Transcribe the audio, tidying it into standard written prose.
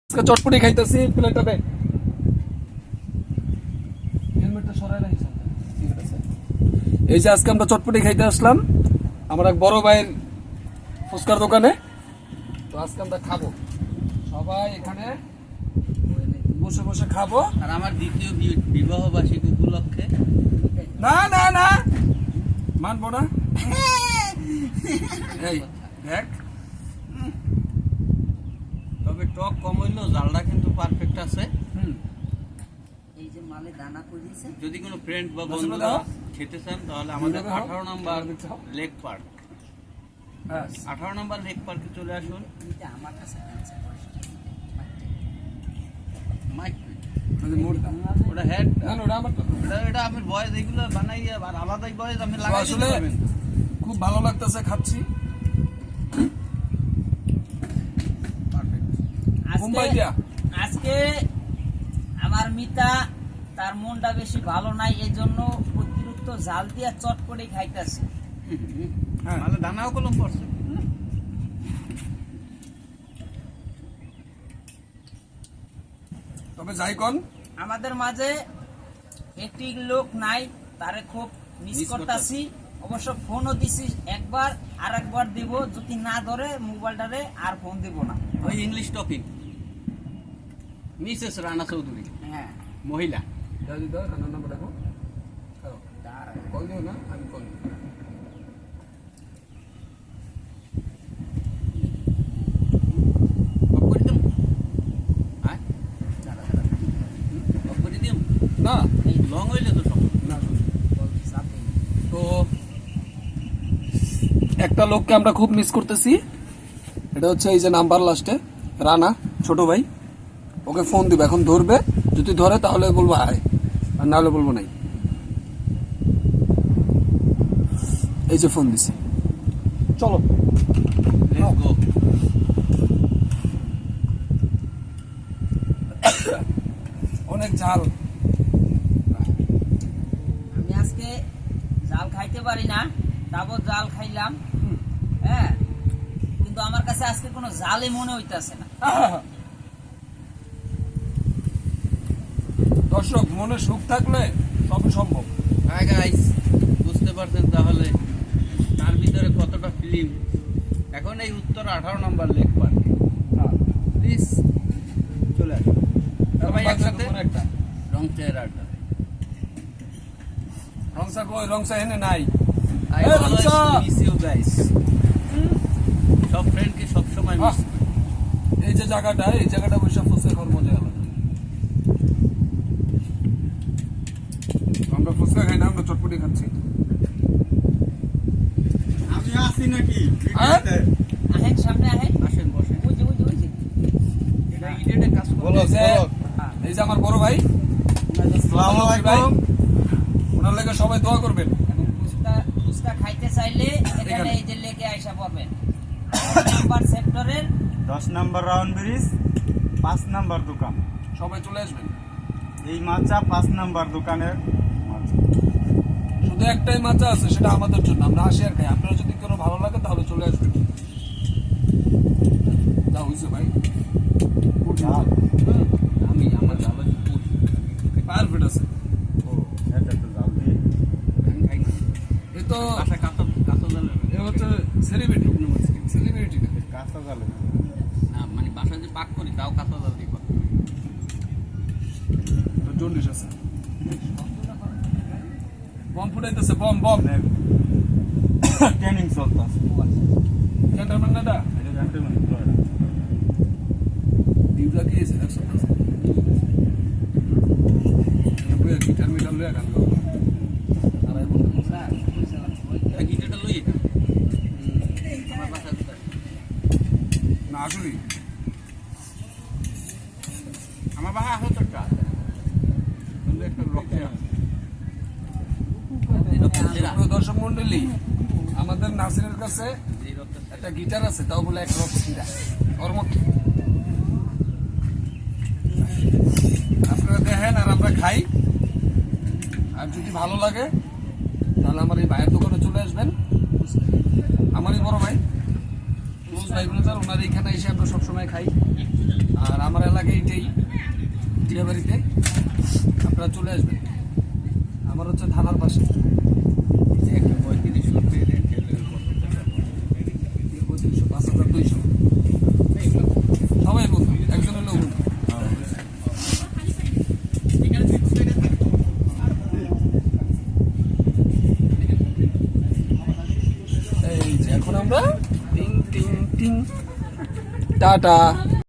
চটপটি খাইতেছি প্লেটটা দে হেলমেটটা সরাই রাখিস এই যে আজকে আমরা চটপটি খাইতে আসলাম আমার এক বড় ভাইয়ের ফুচকার দোকানে। তো আজকে আমরা খাবো সবাই এখানে বসে বসে খাবো। আর আমার দ্বিতীয় বিবাহ বার্ষিকী উপলক্ষে না না না মানবো না। এই দেখ তবে টক কম হইলেও জালটা কিন্তু পারফেক্ট আছে। এই যে মালে দানা করিয়েছে, যদি কোনো ফ্রেন্ড বা মশলা বন্ধুরা দাও। খেতে চান তাহলে আমাদের দাও। 18 নম্বর দাও। লেক পার্ক, হ্যাঁ 18 নম্বর লেক পার্কে চলে আসুন। এটা আমার কাছে আছে মাইক ওটা ওটা হেড না ওটা আমার তো। এটা আমি বয়েস এগুলো বানাই আর আলাদাই বয়েস আপনি লাগাই দিতে আসলে পারবেন। খুব ভালো লাগতেছে খাচ্ছি। মুম্বাই দিয়া আজকে আমার মিতা তার মনটা বেশি ভালো নাই, এই জন্য অতিরিক্ত জাল দিয়া চট করে খাইতেছে। হ্যাঁ মানে দানাও কলম পড়ছে। তবে যাই কোন আমাদের মাঝে একটি লোক নাই, তারে খুব মিস মিস করতেছি। অবশ্য ফোনও দিছি একবার, আর একবার দিব, যদি না ধরে মোবাইলটারে আর ফোন দিব না। ওই English talking Mrs Rana Chowdhury, হ্যাঁ মহিলা। দাদি দাও রান্নার নাম্বার দেখো কল দিও না আমি কল দিই। অফ করে দিম হ্যাঁ অফ করে দিম না লং হইলে তো সব না তো একটা লোককে আমরা খুব মিস করতেছি। এটা হচ্ছে এই যে নাম্বার লাস্টে রানা, ছোট ভাই। ওকে ফোন দিব, এখন ধরবে, যদি ধরে তাহলে বলবো আয়, আর না হলে বলবো নাই। এই যে ফোন দিছি, চলো লেটস গো। অনেক ঝাল। আমি আজকে জাল খাইতে পারি না, তারপর জাল খাইলাম। হ্যাঁ, কিন্তু আমার কাছে আজকে কোনো জালই মনে হইতাছে না। দর্শক মনে সুখ থাকলে সবই সম্ভব। হ্যাঁ গাইস, বুঝতে পারছেন তাহলে তার ভিতরে কতটা ফিল্ম। এখন এই উত্তর 18 নম্বর লেক পার্ক, প্লিজ চলে আসুন সবাই একসাথে একটা রং চেয়ার আড্ডা। রংসা কই, রংসা এনে নাই। আই এই অলওয়েজ রংসা! Miss you guys. সব ফ্রেন্ডকে সব সময় মিস। এই যে জায়গাটা, এই জায়গাটা বসে ফুচকা খাওয়ার মজা আলাদা। আমরা ফুচকা খাই না, আমরা চটপটি খাচ্ছি। আমি আসি নাকি হ্যাঁ? আহেন সামনে আহেন, আসেন বসেন। ওই যে ওই যে ওই যে। এটা ইডেটে কাজ করো। এই যে- এই যে আমার বড় ভাই, আসসালামু ভাই, আলাইকুম। ওনার লেগে সবাই দোয়া করবেন। এবং ফুচকা খাইতে চাইলে এখানে এখানে। এই যে লেগে আইসা পাবেন। নাম্বার সেক্টরের 10 নম্বর রাউন্ড ব্রিজ 5 নম্বর দোকান। সবাই চলে আসবেন। এই মাচা 5 নম্বর দোকানের মাচা। শুধু একটাই মাচা আছে, সেটা আমাদের জন্য, আমরা আসি আর খাই। আপনারা যদি কোনো ভালো লাগে তাহলে চলে আসবেন। যা হয়েছে ভাই, ঝাল। আমি আমার ভালো পারফেক্ট আছে। ও, এটা তো ঝাল দিয়ে। খাই না। এ তো আশা কাঁচা কাঁচা জালে এ হচ্ছে সেলিব্রিটি, সেলিব্রিটি না। কাঁচা ঝাল। না মানে বাসায় যে পাক করি তাও কাঁচা জাল দিই। তো জন্ডিস আছে। বম ফুটাইতেছে, বম বম। ট্রেনিং চলতেছে। ক্যান্টারম্যান না এটা? এটা জানতে মানে ডিউটা কি আছে দেখছো? এবার গিটার মিটার লয়ে গান গাও। আর এই বলতে গিটারটা লই এটা আমার বাসায় কোথায়? না আসলে আমার বাসায় আসো তো একটা কিন্তু একটা রক্ষা দর্শক মন্ডলী, আমাদের নাসিরের কাছে এই রক্ষা একটা গিটার আছে, তাও বলে এক রক গিটার ওর মতো। আপনারা দেখেন আর আমরা খাই। আর যদি ভালো লাগে তাহলে আমার এই ভাইয়ের দোকানে চলে আসবেন। আমারই বড় ভাই, ক্লোজ মাসুদ ভাই বলে ওনার এইখানে এসে আমরা সবসময় খাই। আর আমার এলাকায় এইটাই টিয়াবাড়িতে, আপনারা চলে আসবেন। আমার হচ্ছে থানার পাশে। একটা 3500 পেয়ে খেলে কত টাকা? 3500, 5200 সবাই বন্ধু, একজন হলেও বন্ধু। এই যে এখন আমরা টিং টিং টিং টাটা।